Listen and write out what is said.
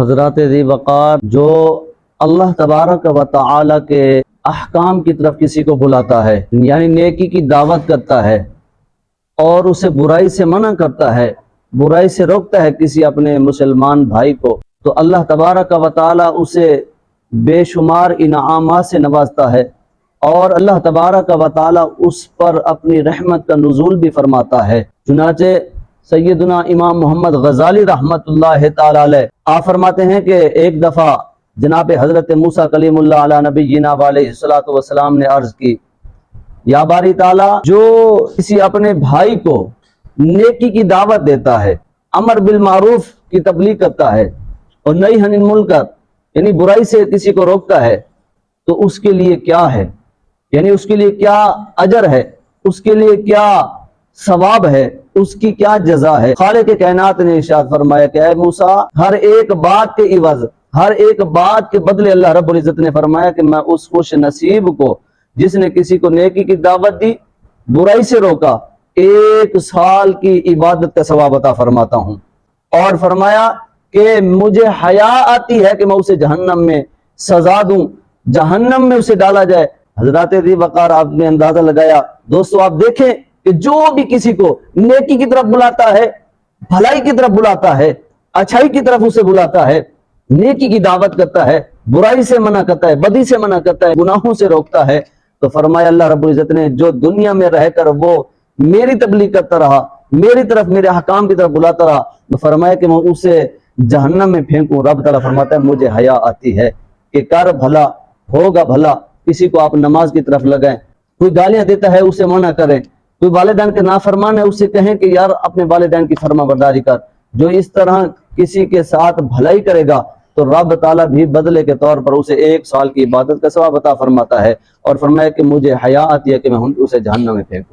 حضرات ذی وقار جو اللہ تبارک و تعالی کے احکام کی طرف کسی کو بلاتا ہے، یعنی نیکی کی دعوت کرتا ہے اور اسے برائی سے منع کرتا ہے، برائی سے روکتا ہے کسی اپنے مسلمان بھائی کو، تو اللہ تبارک و تعالی اسے بے شمار انعامات سے نوازتا ہے اور اللہ تبارک و تعالی اس پر اپنی رحمت کا نزول بھی فرماتا ہے۔ چنانچہ سیدنا امام محمد غزالی رحمت اللہ تعالی علیہ آپ فرماتے ہیں کہ ایک دفعہ جناب حضرت موسیٰ کلیم اللہ علیہ نبی جینا علیہ السلام نے عرض کی، یا باری تعالیٰ، جو کسی اپنے بھائی کو نیکی کی دعوت دیتا ہے، امر بالمعروف کی تبلیغ کرتا ہے اور نہی عن المنکر یعنی برائی سے کسی کو روکتا ہے، تو اس کے لیے کیا ہے، یعنی اس کے لیے کیا اجر ہے، اس کے لیے کیا ثواب ہے، اس کی کیا جزا ہے۔ خالق کائنات نے ارشاد فرمایا کہ اے موسیٰ، ہر ایک بات کے عوض، ہر ایک بات کے بدلے اللہ رب العزت نے فرمایا کہ میں اس خوش نصیب کو جس نے کسی کو نیکی کی دعوت دی، برائی سے روکا، 1 سال کی عبادت کا ثواب عطا فرماتا ہوں، اور فرمایا کہ مجھے حیا آتی ہے کہ میں اسے جہنم میں سزا دوں، جہنم میں اسے ڈالا جائے۔ حضرات ذی وقار آپ نے اندازہ لگایا۔ دوستو آپ دیکھیں کہ جو بھی کسی کو نیکی کی طرف بلاتا ہے، بھلائی کی طرف بلاتا ہے، اچھائی کی طرف اسے بلاتا ہے، نیکی کی دعوت کرتا ہے، برائی سے منع کرتا ہے، بدی سے منع کرتا ہے، گناہوں سے روکتا ہے، تو فرمایا اللہ رب العزت نے جو دنیا میں رہ کر وہ میری تبلیغ کرتا رہا، میری طرف، میرے احکام کی طرف بلاتا رہا، تو فرمایا کہ میں اسے جہنم میں پھینکوں۔ رب تعالیٰ فرماتا ہے مجھے حیا آتی ہے کہ کر بھلا ہوگا بھلا۔ کسی کو آپ نماز کی طرف لگائیں، کوئی گالیاں دیتا ہے اسے منع کریں، کوئی والدین کے نافرمان ہے اسے کہیں کہ یار اپنے والدین کی فرما برداری کر۔ جو اس طرح کسی کے ساتھ بھلائی کرے گا تو رب تعالیٰ بھی بدلے کے طور پر اسے 1 سال کی عبادت کا ثواب عطا فرماتا ہے، اور فرمایا کہ مجھے حیا آتی ہے کہ میں اسے جہنم میں پھینکوں۔